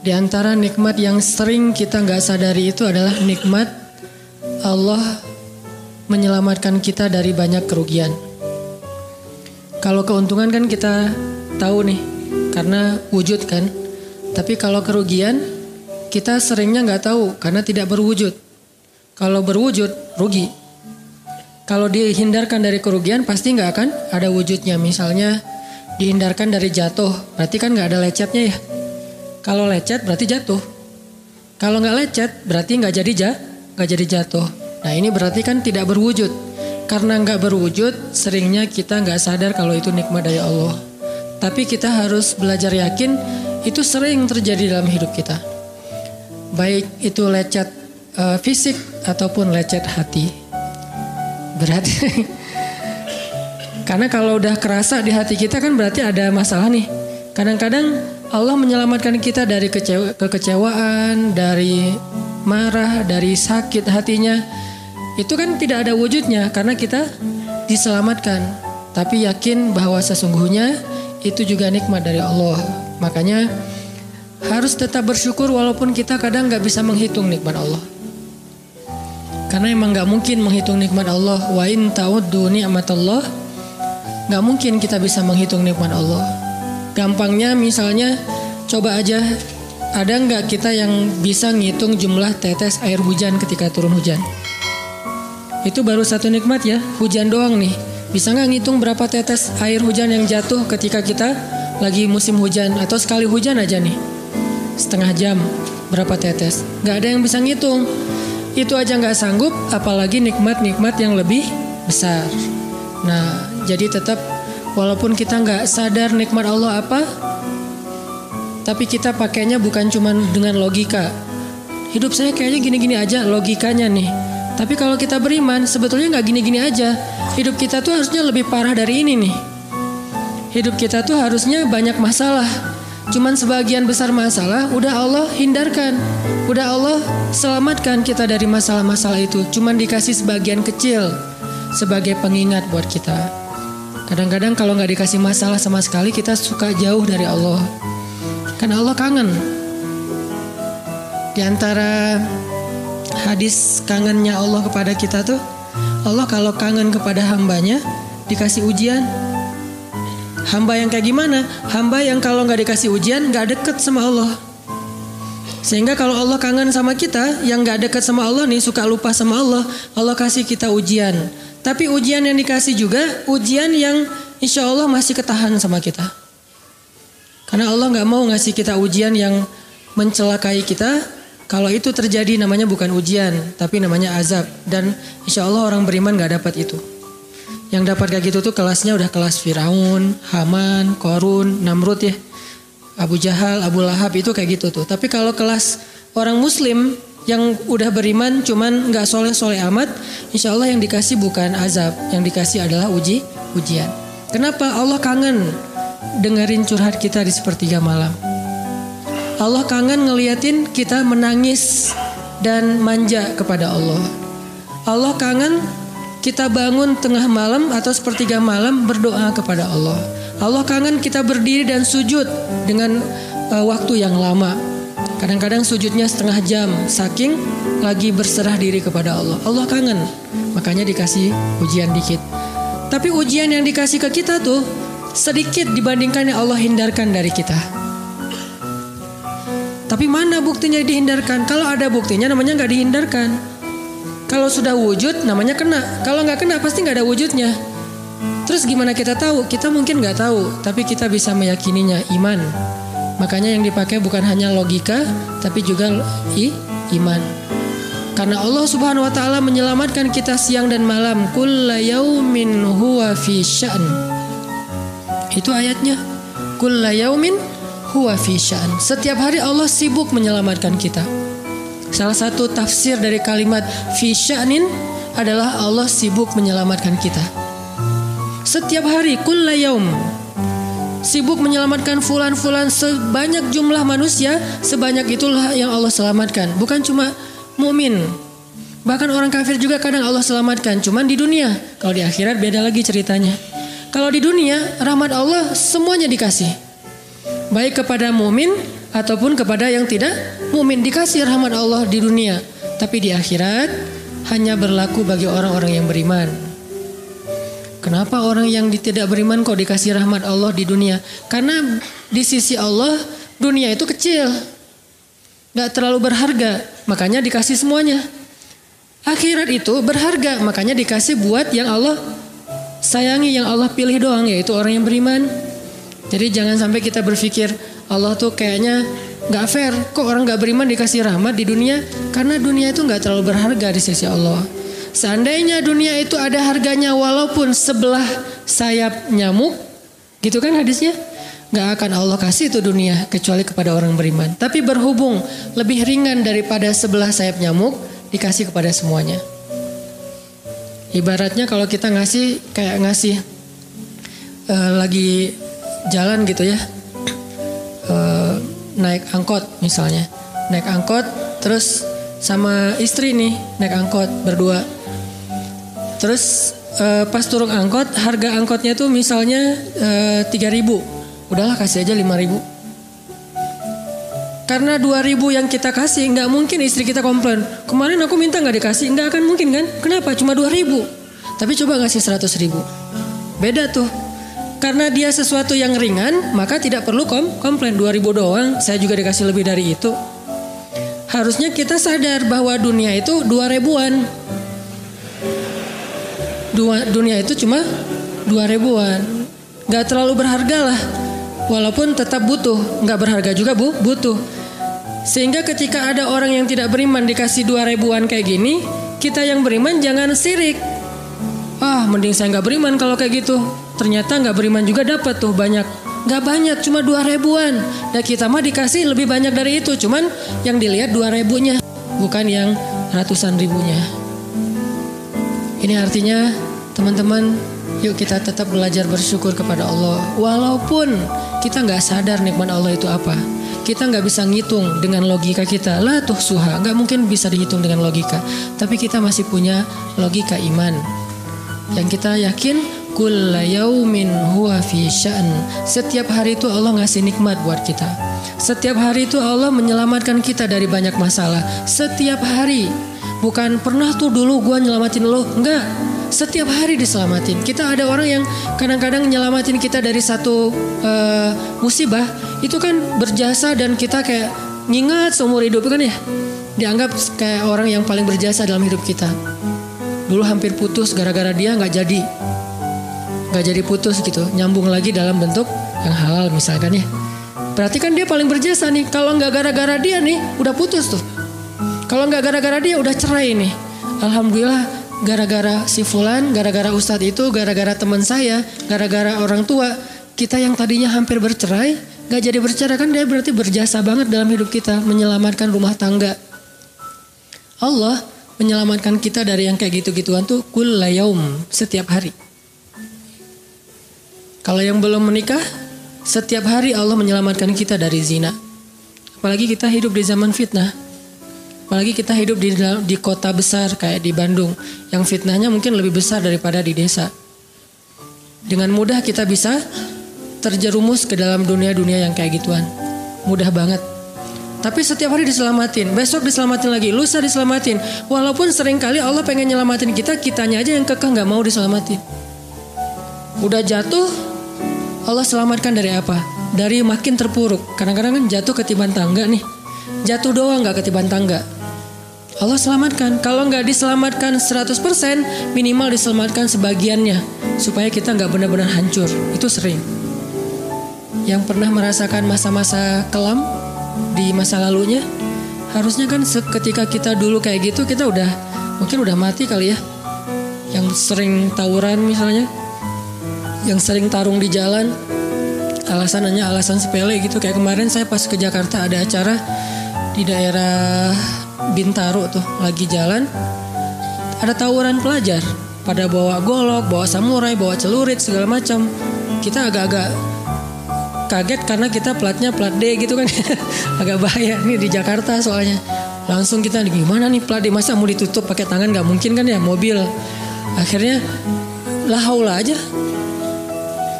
Di antara nikmat yang sering kita nggak sadari itu adalah nikmat Allah menyelamatkan kita dari banyak kerugian. Kalau keuntungan kan kita tahu nih, karena wujud kan. Tapi kalau kerugian, kita seringnya nggak tahu karena tidak berwujud. Kalau berwujud, rugi. Kalau dihindarkan dari kerugian, pasti nggak akan ada wujudnya. Misalnya dihindarkan dari jatuh, berarti kan nggak ada lecetnya ya. Kalau lecet berarti jatuh. Kalau nggak lecet berarti nggak jadi jatuh. Nah ini berarti kan tidak berwujud. Karena nggak berwujud, seringnya kita nggak sadar kalau itu nikmat dari Allah. Tapi kita harus belajar yakin itu sering terjadi dalam hidup kita. Baik itu lecet fisik ataupun lecet hati. Berat. Karena kalau udah kerasa di hati kita kan berarti ada masalah nih. Kadang-kadang Allah menyelamatkan kita dari kekecewaan, dari marah, dari sakit hatinya. Itu kan tidak ada wujudnya karena kita diselamatkan. Tapi yakin bahwa sesungguhnya itu juga nikmat dari Allah. Makanya harus tetap bersyukur walaupun kita kadang gak bisa menghitung nikmat Allah. Karena emang gak mungkin menghitung nikmat Allah. Wa in ta'uddu ni'matallah, gak mungkin kita bisa menghitung nikmat Allah. Gampangnya misalnya coba aja, ada nggak kita yang bisa ngitung jumlah tetes air hujan ketika turun hujan? Itu baru satu nikmat ya, hujan doang nih. Bisa nggak ngitung berapa tetes air hujan yang jatuh ketika kita lagi musim hujan? Atau sekali hujan aja nih, setengah jam berapa tetes? Nggak ada yang bisa ngitung. Itu aja nggak sanggup, apalagi nikmat-nikmat yang lebih besar. Nah, jadi tetap walaupun kita nggak sadar nikmat Allah apa, tapi kita pakainya bukan cuma dengan logika. Hidup saya kayaknya gini-gini aja logikanya nih. Tapi kalau kita beriman sebetulnya nggak gini-gini aja. Hidup kita tuh harusnya lebih parah dari ini nih. Hidup kita tuh harusnya banyak masalah. Cuman sebagian besar masalah udah Allah hindarkan. Udah Allah selamatkan kita dari masalah-masalah itu. Cuman dikasih sebagian kecil sebagai pengingat buat kita. Kadang-kadang kalau gak dikasih masalah sama sekali, kita suka jauh dari Allah. Karena Allah kangen. Di antara hadis kangennya Allah kepada kita tuh, Allah kalau kangen kepada hambanya, dikasih ujian. Hamba yang kayak gimana? Hamba yang kalau gak dikasih ujian, gak deket sama Allah. Sehingga kalau Allah kangen sama kita, yang gak deket sama Allah nih, suka lupa sama Allah, Allah kasih kita ujian. Tapi ujian yang dikasih juga ujian yang insya Allah masih ketahan sama kita. Karena Allah gak mau ngasih kita ujian yang mencelakai kita. Kalau itu terjadi namanya bukan ujian, tapi namanya azab. Dan insya Allah orang beriman gak dapat itu. Yang dapat kayak gitu tuh kelasnya udah kelas Firaun, Haman, Korun, Namrud ya. Abu Jahal, Abu Lahab itu kayak gitu tuh. Tapi kalau kelas orang muslim yang udah beriman cuman gak soleh-soleh amat, insya Allah yang dikasih bukan azab, yang dikasih adalah ujian. Kenapa? Allah kangen dengerin curhat kita di sepertiga malam. Allah kangen ngeliatin kita menangis dan manja kepada Allah. Allah kangen kita bangun tengah malam atau sepertiga malam berdoa kepada Allah. Allah kangen kita berdiri dan sujud dengan waktu yang lama. Kadang-kadang sujudnya setengah jam, saking lagi berserah diri kepada Allah. Allah kangen, makanya dikasih ujian dikit. Tapi ujian yang dikasih ke kita tuh sedikit dibandingkan yang Allah hindarkan dari kita. Tapi mana buktinya dihindarkan? Kalau ada buktinya namanya gak dihindarkan. Kalau sudah wujud namanya kena. Kalau gak kena pasti gak ada wujudnya. Terus gimana kita tahu? Kita mungkin gak tahu, tapi kita bisa meyakininya, iman. Makanya yang dipakai bukan hanya logika, tapi juga iman. Karena Allah Subhanahu wa taala menyelamatkan kita siang dan malam. Kulla yaumin huwa fi sya'n. Itu ayatnya. Kulla yaumin huwa fi sya'n. Setiap hari Allah sibuk menyelamatkan kita. Salah satu tafsir dari kalimat fi sya'nin adalah Allah sibuk menyelamatkan kita. Setiap hari kulla yaum. Sibuk menyelamatkan fulan-fulan, sebanyak jumlah manusia, sebanyak itulah yang Allah selamatkan. Bukan cuma mukmin, bahkan orang kafir juga kadang Allah selamatkan. Cuman di dunia, kalau di akhirat beda lagi ceritanya. Kalau di dunia rahmat Allah semuanya dikasih. baik kepada mumin ataupun kepada yang tidak mumin, dikasih rahmat Allah di dunia, tapi di akhirat hanya berlaku bagi orang-orang yang beriman. Kenapa orang yang tidak beriman kok dikasih rahmat Allah di dunia? Karena di sisi Allah dunia itu kecil, gak terlalu berharga, makanya dikasih semuanya. Akhirat itu berharga, makanya dikasih buat yang Allah sayangi, yang Allah pilih doang, yaitu orang yang beriman. Jadi jangan sampai kita berpikir Allah tuh kayaknya gak fair, kok orang gak beriman dikasih rahmat di dunia. Karena dunia itu gak terlalu berharga di sisi Allah. Seandainya dunia itu ada harganya walaupun sebelah sayap nyamuk, gitu kan hadisnya, gak akan Allah kasih itu dunia kecuali kepada orang beriman. Tapi berhubung lebih ringan daripada sebelah sayap nyamuk, dikasih kepada semuanya. Ibaratnya kalau kita ngasih kayak ngasih lagi jalan gitu ya, naik angkot misalnya, naik angkot terus sama istri nih naik angkot berdua, terus pas turun angkot harga angkotnya tuh misalnya 3.000, udahlah kasih aja 5.000. Karena 2.000 yang kita kasih, nggak mungkin istri kita komplain, kemarin aku minta nggak dikasih, nggak akan mungkin kan? Kenapa? Cuma 2.000. Tapi coba ngasih 100.000, beda tuh. Karena dia sesuatu yang ringan, maka tidak perlu komplain. 2.000 doang, saya juga dikasih lebih dari itu. Harusnya kita sadar bahwa dunia itu 2.000-an. Dunia itu cuma 2.000-an, nggak terlalu berharga lah. Walaupun tetap butuh, nggak berharga juga butuh. Sehingga ketika ada orang yang tidak beriman dikasih 2.000-an kayak gini, kita yang beriman jangan sirik. Mending saya nggak beriman kalau kayak gitu. Ternyata nggak beriman juga dapat tuh banyak. Nggak banyak, cuma 2.000-an. Dan kita mah dikasih lebih banyak dari itu. Cuman yang dilihat 2.000-nya, bukan yang ratusan ribunya. Ini artinya teman-teman, yuk kita tetap belajar bersyukur kepada Allah. Walaupun kita nggak sadar nikmat Allah itu apa. Kita nggak bisa ngitung dengan logika kita. La tuhsuha, nggak mungkin bisa dihitung dengan logika. Tapi kita masih punya logika iman. Yang kita yakin, kulla yaumin huwa fi sya'n. Setiap hari itu Allah ngasih nikmat buat kita. Setiap hari itu Allah menyelamatkan kita dari banyak masalah. Setiap hari. Bukan pernah tuh dulu gue nyelamatin lo. Enggak. Setiap hari diselamatin. Kita ada orang yang kadang-kadang nyelamatin kita dari satu musibah. Itu kan berjasa dan kita kayak ngingat seumur hidup kan ya. Dianggap kayak orang yang paling berjasa dalam hidup kita. Dulu hampir putus gara-gara dia gak jadi putus gitu. Nyambung lagi dalam bentuk yang halal misalkan ya. Berarti kan dia paling berjasa nih. Kalau gak gara-gara dia nih udah putus tuh. Kalau gak gara-gara dia udah cerai nih. Alhamdulillah gara-gara si fulan, gara-gara ustadz itu, gara-gara teman saya, gara-gara orang tua. Kita yang tadinya hampir bercerai gak jadi bercerai, kan dia berarti berjasa banget dalam hidup kita. Menyelamatkan rumah tangga. Allah menyelamatkan kita dari yang kayak gitu-gituan tuh kulla yaum, setiap hari. Kalau yang belum menikah, setiap hari Allah menyelamatkan kita dari zina. Apalagi kita hidup di zaman fitnah. Apalagi kita hidup di kota besar kayak di Bandung, yang fitnahnya mungkin lebih besar daripada di desa. Dengan mudah kita bisa terjerumus ke dalam dunia-dunia yang kayak gituan. Mudah banget. Tapi setiap hari diselamatin, besok diselamatin lagi, lusa diselamatin. Walaupun seringkali Allah pengen nyelamatin kita, kitanya aja yang kekeh gak mau diselamatin. Udah jatuh, Allah selamatkan dari apa? Dari makin terpuruk. Kadang-kadang kan jatuh ketiban tangga nih. Jatuh doang gak ketiban tangga. Allah selamatkan. Kalau gak diselamatkan 100%, minimal diselamatkan sebagiannya. Supaya kita gak benar-benar hancur. Itu sering. Yang pernah merasakan masa-masa kelam di masa lalunya, harusnya kan ketika kita dulu kayak gitu, kita mungkin udah mati kali ya. Yang sering tawuran misalnya, yang sering tarung di jalan, alasannya alasan sepele gitu. Kayak kemarin saya pas ke Jakarta ada acara di daerah Bintaro tuh, lagi jalan ada tawuran pelajar, pada bawa golok, bawa samurai, bawa celurit segala macam. Kita agak-agak kaget karena kita platnya plat D gitu kan. Agak bahaya nih di Jakarta soalnya. Langsung kita gimana nih plat D, masa mau ditutup pakai tangan, gak mungkin kan ya, mobil. Akhirnya la haula aja.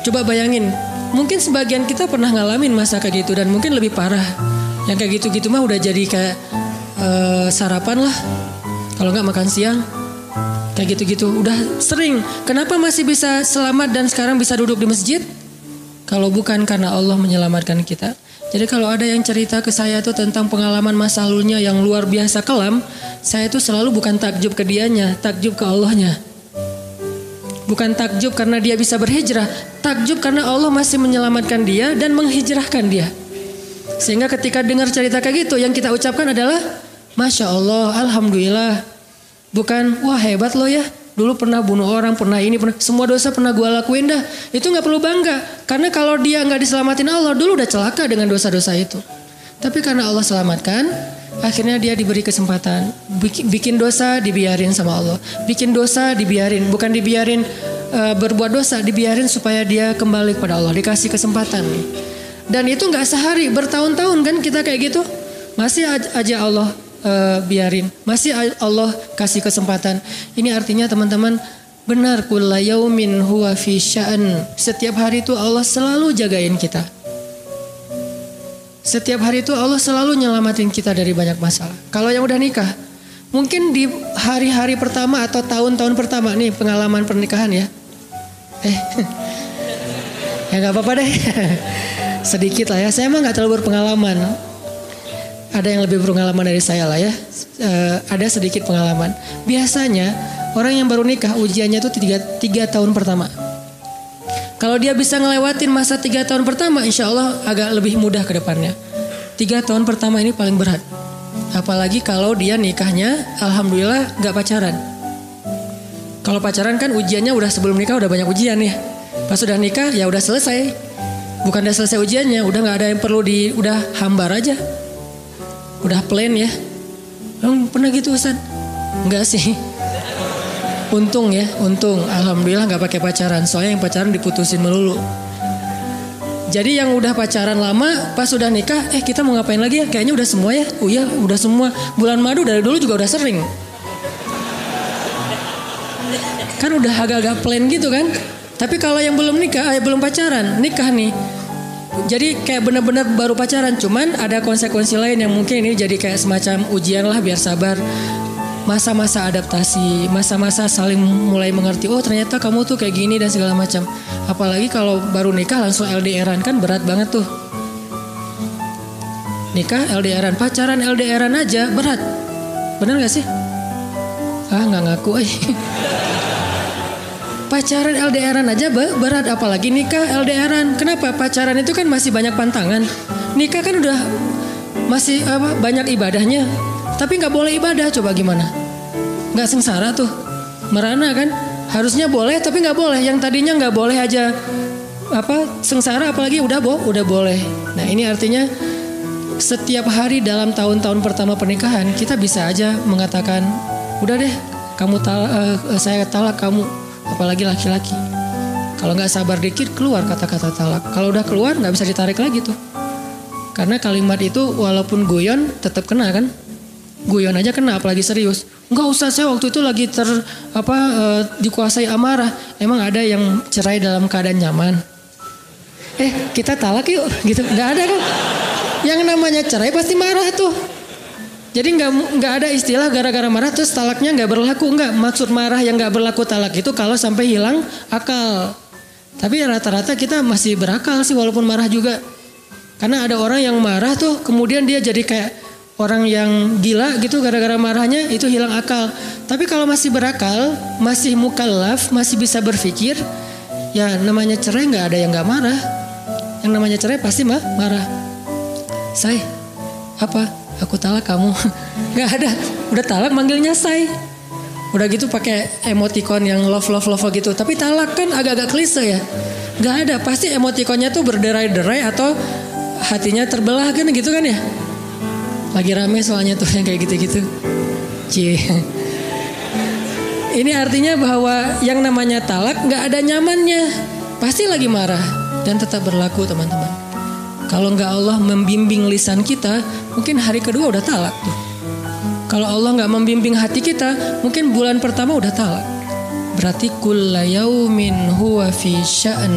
Coba bayangin mungkin sebagian kita pernah ngalamin masa kayak gitu dan mungkin lebih parah. Yang kayak gitu-gitu mah udah jadi kayak sarapan lah. Kalau nggak makan siang. Kayak gitu-gitu udah sering. Kenapa masih bisa selamat dan sekarang bisa duduk di masjid? Kalau bukan karena Allah menyelamatkan kita. Jadi kalau ada yang cerita ke saya tuh tentang pengalaman masa lalunya yang luar biasa kelam, saya tuh selalu bukan takjub ke dianya, takjub ke Allahnya. Bukan takjub karena dia bisa berhijrah, takjub karena Allah masih menyelamatkan dia dan menghijrahkan dia. Sehingga ketika dengar cerita kayak gitu, yang kita ucapkan adalah Masya Allah, Alhamdulillah. Bukan, wah hebat lo ya, dulu pernah bunuh orang, pernah ini, pernah semua dosa pernah gue lakuin dah. Itu gak perlu bangga, karena kalau dia gak diselamatin Allah, dulu udah celaka dengan dosa-dosa itu. Tapi karena Allah selamatkan, akhirnya dia diberi kesempatan. Bikin dosa dibiarin sama Allah. Bikin dosa dibiarin, bukan dibiarin berbuat dosa, dibiarin supaya dia kembali kepada Allah, dikasih kesempatan. Dan itu gak sehari, bertahun-tahun kan kita kayak gitu. Masih aja Allah biarin, masih Allah kasih kesempatan. Ini artinya teman-teman, benar kulla yaumin huwa fi sya'an. Setiap hari itu Allah selalu jagain kita. Setiap hari itu Allah selalu nyelamatin kita dari banyak masalah. Kalau yang udah nikah, mungkin di hari-hari pertama atau tahun-tahun pertama nih pengalaman pernikahan ya. Ya nggak apa-apa deh. Sedikit lah ya. Saya emang nggak terlalu berpengalaman. Ada yang lebih berpengalaman dari saya lah ya. Ada sedikit pengalaman. Biasanya orang yang baru nikah ujiannya itu 3 tahun pertama. Kalau dia bisa ngelewatin masa 3 tahun pertama, insya Allah agak lebih mudah ke depannya. 3 tahun pertama ini paling berat. Apalagi kalau dia nikahnya alhamdulillah gak pacaran. Kalau pacaran kan ujiannya udah sebelum nikah udah banyak ujian ya. Pas udah nikah ya udah selesai. Bukan udah selesai ujiannya, udah gak ada yang perlu udah hambar aja. Udah plain ya. Pernah gitu Ustaz? Enggak sih. Untung ya, untung. Alhamdulillah gak pakai pacaran. Soalnya yang pacaran diputusin melulu. Jadi yang udah pacaran lama, pas udah nikah, kita mau ngapain lagi ya? Kayaknya udah semua ya. Oh iya, udah semua. Bulan madu dari dulu juga udah sering. Kan udah agak-agak plain gitu kan. Tapi kalau yang belum nikah, belum pacaran, nikah nih. Jadi kayak benar-benar baru pacaran, cuman ada konsekuensi lain yang mungkin ini jadi kayak semacam ujian lah biar sabar. Masa-masa adaptasi, masa-masa saling mulai mengerti. Oh ternyata kamu tuh kayak gini dan segala macam. Apalagi kalau baru nikah langsung LDRan kan berat banget tuh. Nikah LDRan, pacaran LDRan aja berat. Bener gak sih? Nggak ngaku. Pacaran LDRan aja berat, apalagi nikah LDRan. Kenapa? Pacaran itu kan masih banyak pantangan. Nikah kan udah masih banyak ibadahnya. Tapi nggak boleh ibadah, coba gimana? Nggak sengsara tuh, merana kan? Harusnya boleh, tapi nggak boleh. Yang tadinya nggak boleh aja sengsara, apalagi udah boleh. Nah ini artinya setiap hari dalam tahun-tahun pertama pernikahan kita bisa aja mengatakan, udah deh, saya talak kamu. Apalagi laki-laki. Kalau nggak sabar dikit keluar kata-kata talak. Kalau udah keluar nggak bisa ditarik lagi tuh. Karena kalimat itu walaupun guyon tetap kena kan. Guyon aja kena, apalagi serius. Nggak usah, saya waktu itu lagi dikuasai amarah. Emang ada yang cerai dalam keadaan nyaman? Kita talak yuk gitu. Nggak ada kan. Yang namanya cerai pasti marah tuh. Jadi nggak ada istilah gara-gara marah terus talaknya nggak berlaku. Nggak, maksud marah yang nggak berlaku talak itu kalau sampai hilang akal. Tapi rata-rata kita masih berakal sih walaupun marah juga. Karena ada orang yang marah tuh kemudian dia jadi kayak orang yang gila gitu gara-gara marahnya, itu hilang akal. Tapi kalau masih berakal, masih mukallaf, masih bisa berpikir, ya namanya cerai nggak ada yang nggak marah. Yang namanya cerai pasti marah. Say, aku talak kamu. Gak ada. Udah talak manggilnya say. Udah gitu pakai emoticon yang love gitu. Tapi talak kan agak-agak klise ya. Gak ada. Pasti emoticonnya tuh berderai-derai atau hatinya terbelah kan gitu kan ya. Lagi rame soalnya tuh yang kayak gitu-gitu. Ini artinya bahwa yang namanya talak gak ada nyamannya. Pasti lagi marah. Dan tetap berlaku teman-teman. Kalau nggak Allah membimbing lisan kita, mungkin hari kedua udah talak tuh. Kalau Allah nggak membimbing hati kita, mungkin bulan pertama udah talak. Berarti kulla yaumin huwa fi sya'an.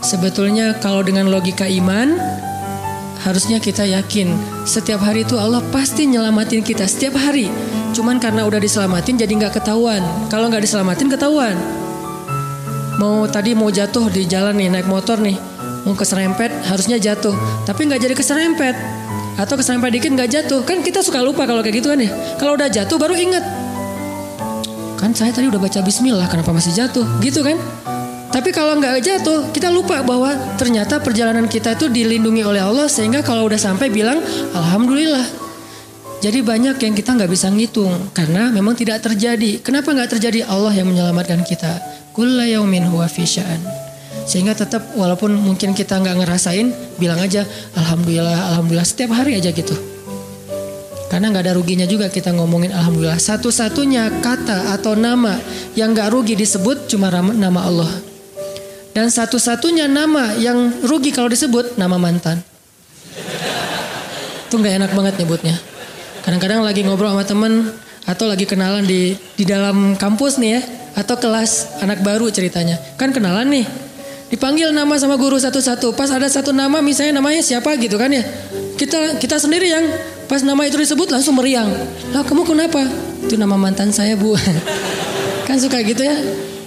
Sebetulnya kalau dengan logika iman, harusnya kita yakin setiap hari itu Allah pasti nyelamatin kita setiap hari. Cuman karena udah diselamatin jadi nggak ketahuan. Kalau nggak diselamatin ketahuan. Tadi mau jatuh di jalan nih, naik motor nih, mau keserempet harusnya jatuh, tapi nggak jadi keserempet, atau keserempet dikit nggak jatuh. Kan kita suka lupa kalau kayak gitu kan ya. Kalau udah jatuh baru ingat, kan saya tadi udah baca Bismillah, kenapa masih jatuh? Gitu kan? Tapi kalau nggak jatuh, kita lupa bahwa ternyata perjalanan kita itu dilindungi oleh Allah, sehingga kalau udah sampai bilang Alhamdulillah. Jadi banyak yang kita nggak bisa ngitung karena memang tidak terjadi. Kenapa nggak terjadi? Allah yang menyelamatkan kita. Kulla yaumin huwa fi sya'an. Sehingga tetap walaupun mungkin kita nggak ngerasain, bilang aja Alhamdulillah, Alhamdulillah setiap hari aja gitu. Karena nggak ada ruginya juga kita ngomongin Alhamdulillah. Satu-satunya kata atau nama yang nggak rugi disebut cuma nama Allah. Dan satu-satunya nama yang rugi kalau disebut nama mantan. Itu nggak enak banget nyebutnya. Kadang-kadang lagi ngobrol sama temen atau lagi kenalan di dalam kampus nih ya, atau kelas anak baru ceritanya. Kan kenalan nih, dipanggil nama sama guru satu-satu. Pas ada satu nama misalnya namanya siapa gitu kan ya. Kita sendiri yang pas nama itu disebut langsung meriang. Lah kamu kenapa? Itu nama mantan saya bu. Kan suka gitu ya.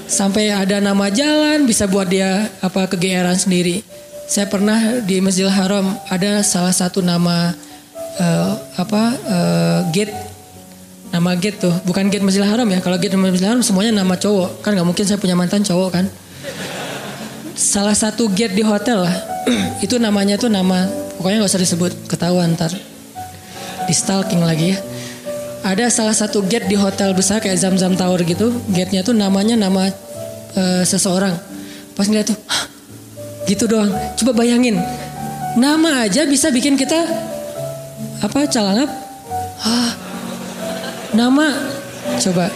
Sampai ada nama jalan bisa buat dia kegeeran sendiri. Saya pernah di Masjidil Haram ada salah satu nama gate, nama gate tuh bukan gate Masjidil Haram ya. Kalau gate Masjidil Haram semuanya nama cowok, kan nggak mungkin saya punya mantan cowok kan. Salah satu gate di hotel lah, itu namanya tuh nama, pokoknya nggak usah disebut, ketahuan ntar di stalking lagi ya. Ada salah satu gate di hotel besar kayak Zamzam Tower gitu, gate-nya tuh namanya nama seseorang. Pas ngeliat tuh, gitu doang. Coba bayangin, nama aja bisa bikin kita calangap. Nama, coba.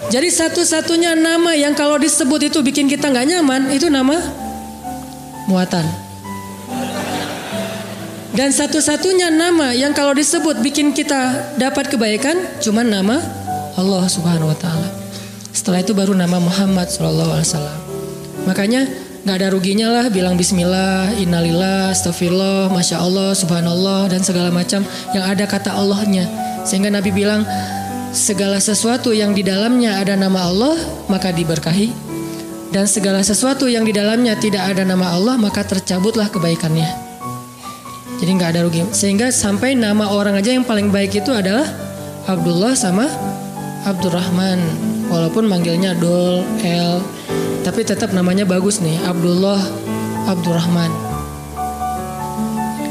Jadi satu-satunya nama yang kalau disebut itu bikin kita nggak nyaman itu nama muatan. Dan satu-satunya nama yang kalau disebut bikin kita dapat kebaikan cuma nama Allah Subhanahu Wa Taala. Setelah itu baru nama Muhammad SAW. Makanya nggak ada ruginya lah bilang Bismillah, Innalillah, Astagfirullah, Masya Allah, Subhanallah dan segala macam yang ada kata Allahnya. Sehingga Nabi bilang segala sesuatu yang di dalamnya ada nama Allah maka diberkahi, dan segala sesuatu yang di dalamnya tidak ada nama Allah maka tercabutlah kebaikannya. Jadi nggak ada rugi. Sehingga sampai nama orang aja yang paling baik itu adalah Abdullah sama Abdurrahman. Walaupun manggilnya Dol, El, tapi tetap namanya bagus nih, Abdullah, Abdurrahman.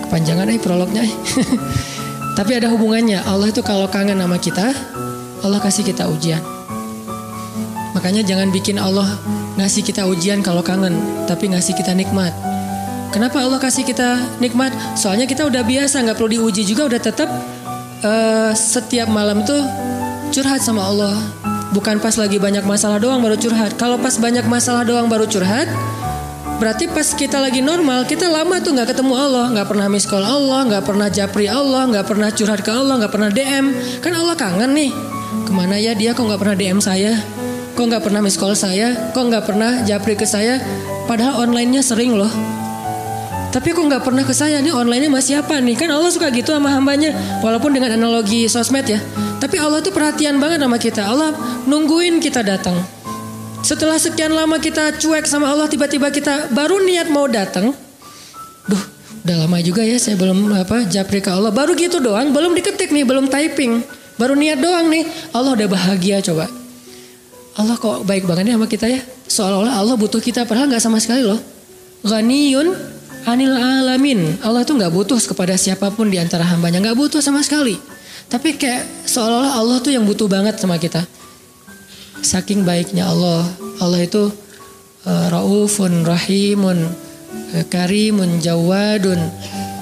Kepanjangan prolognya. Tapi ada hubungannya. Allah itu kalau kangen sama kita, Allah kasih kita ujian. Makanya jangan bikin Allah ngasih kita ujian kalau kangen, tapi ngasih kita nikmat. Kenapa Allah kasih kita nikmat? Soalnya kita udah biasa, nggak perlu diuji juga, udah tetap setiap malam tuh curhat sama Allah. Bukan pas lagi banyak masalah doang baru curhat. Kalau pas banyak masalah doang baru curhat, berarti pas kita lagi normal, kita lama tuh nggak ketemu Allah, nggak pernah miss call Allah, nggak pernah japri Allah, nggak pernah curhat ke Allah, nggak pernah DM. Kan Allah kangen nih. Kemana ya dia? Kok nggak pernah DM saya? Kok nggak pernah miss call saya? Kok nggak pernah japri ke saya? Padahal online-nya sering loh. Tapi kok nggak pernah ke saya, nih online-nya masih apa nih? Kan Allah suka gitu sama hambanya. Walaupun dengan analogi sosmed ya. Tapi Allah tuh perhatian banget sama kita. Allah nungguin kita datang. Setelah sekian lama kita cuek sama Allah, tiba-tiba kita baru niat mau datang. Duh, udah lama juga ya saya belum japri ke Allah. Baru gitu doang, belum diketik nih, belum typing. Baru niat doang nih. Allah udah bahagia coba. Allah kok baik banget nih sama kita ya. Seolah-olah Allah butuh kita, padahal gak sama sekali loh. Ghaniyun anil alamin. Allah tuh gak butuh kepada siapapun di antara hambanya. Gak butuh sama sekali. Tapi kayak seolah-olah Allah tuh yang butuh banget sama kita. Saking baiknya Allah. Allah itu raufun, rahimun, karimun, jawadun.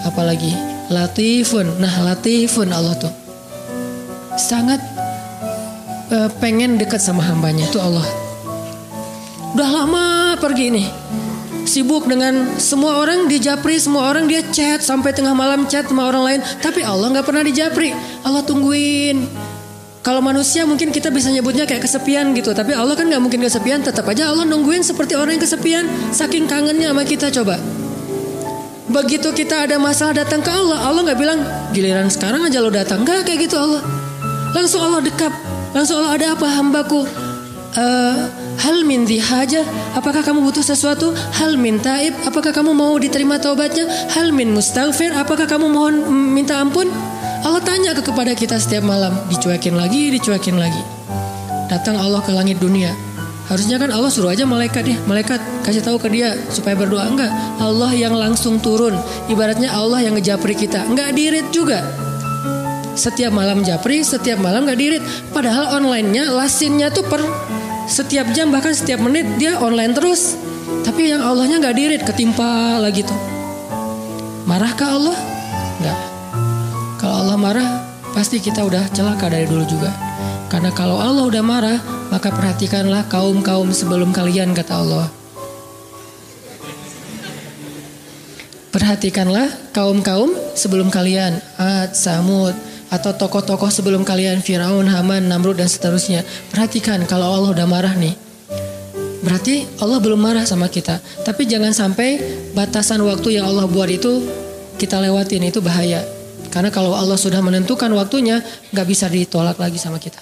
Apalagi latifun. Nah latifun Allah tuh. Sangat pengen dekat sama hambanya. Itu Allah. Udah lama pergi nih. Sibuk dengan semua orang dijapri, semua orang dia chat sampai tengah malam chat sama orang lain, tapi Allah nggak pernah dijapri. Allah tungguin. Kalau manusia mungkin kita bisa nyebutnya kayak kesepian gitu. Tapi Allah kan gak mungkin kesepian. Tetap aja Allah nungguin seperti orang yang kesepian. Saking kangennya sama kita coba. Begitu kita ada masalah datang ke Allah. Allah gak bilang giliran sekarang aja lo datang. Gak kayak gitu Allah. Langsung Allah dekap. Langsung Allah, ada apa hambaku? Hal min dihaja, apakah kamu butuh sesuatu? Hal min taib, apakah kamu mau diterima taubatnya? Hal min mustaghfir, apakah kamu mohon minta ampun? Allah tanya kepada kita setiap malam. Dicuekin lagi. Datang Allah ke langit dunia. Harusnya kan Allah suruh aja malaikat ya. Malaikat kasih tahu ke dia supaya berdoa. Enggak, Allah yang langsung turun. Ibaratnya Allah yang ngejapri kita. Enggak dirit juga. Setiap malam japri, setiap malam gak dirit. Padahal online-nya, lasinnya tuh per setiap jam, bahkan setiap menit dia online terus. Tapi yang Allahnya gak dirit, ketimpa lagi tuh. Marahkah Allah? Enggak. Kalau Allah marah, pasti kita udah celaka dari dulu juga. Karena kalau Allah udah marah, maka perhatikanlah kaum-kaum sebelum kalian, kata Allah. Perhatikanlah kaum-kaum sebelum kalian, Ad, Samud, atau tokoh-tokoh sebelum kalian, Firaun, Haman, Namrud, dan seterusnya. Perhatikan kalau Allah udah marah nih, berarti Allah belum marah sama kita. Tapi jangan sampai batasan waktu yang Allah buat itu kita lewatin, itu bahaya. Karena kalau Allah sudah menentukan waktunya, gak bisa ditolak lagi sama kita.